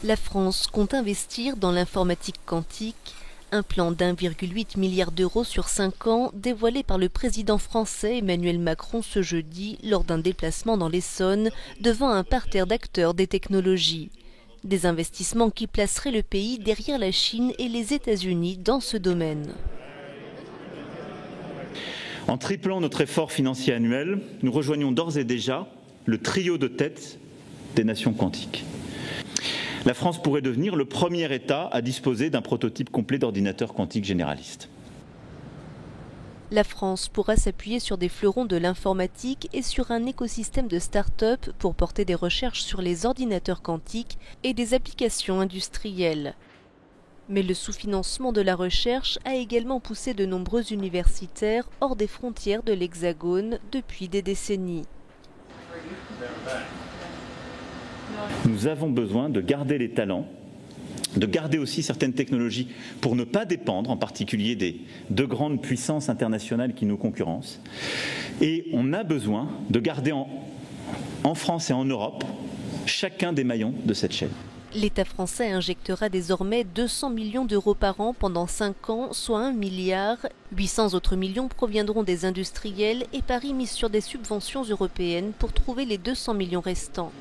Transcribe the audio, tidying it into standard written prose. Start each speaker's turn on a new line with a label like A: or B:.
A: La France compte investir dans l'informatique quantique. Un plan d'1,8 milliard d'euros sur 5 ans dévoilé par le président français Emmanuel Macron ce jeudi lors d'un déplacement dans l'Essonne devant un parterre d'acteurs des technologies. Des investissements qui placeraient le pays derrière la Chine et les États-Unis dans ce domaine.
B: En triplant notre effort financier annuel, nous rejoignons d'ores et déjà le trio de tête des nations quantiques. La France pourrait devenir le premier État à disposer d'un prototype complet d'ordinateur quantique généraliste.
A: La France pourra s'appuyer sur des fleurons de l'informatique et sur un écosystème de start-up pour porter des recherches sur les ordinateurs quantiques et des applications industrielles. Mais le sous-financement de la recherche a également poussé de nombreux universitaires hors des frontières de l'Hexagone depuis des décennies.
B: Nous avons besoin de garder les talents, de garder aussi certaines technologies pour ne pas dépendre en particulier des deux grandes puissances internationales qui nous concurrencent. Et on a besoin de garder en France et en Europe chacun des maillons de cette chaîne.
A: L'État français injectera désormais 200 millions d'euros par an pendant 5 ans, soit 1 milliard. 800 autres millions proviendront des industriels et Paris mise sur des subventions européennes pour trouver les 200 millions restants.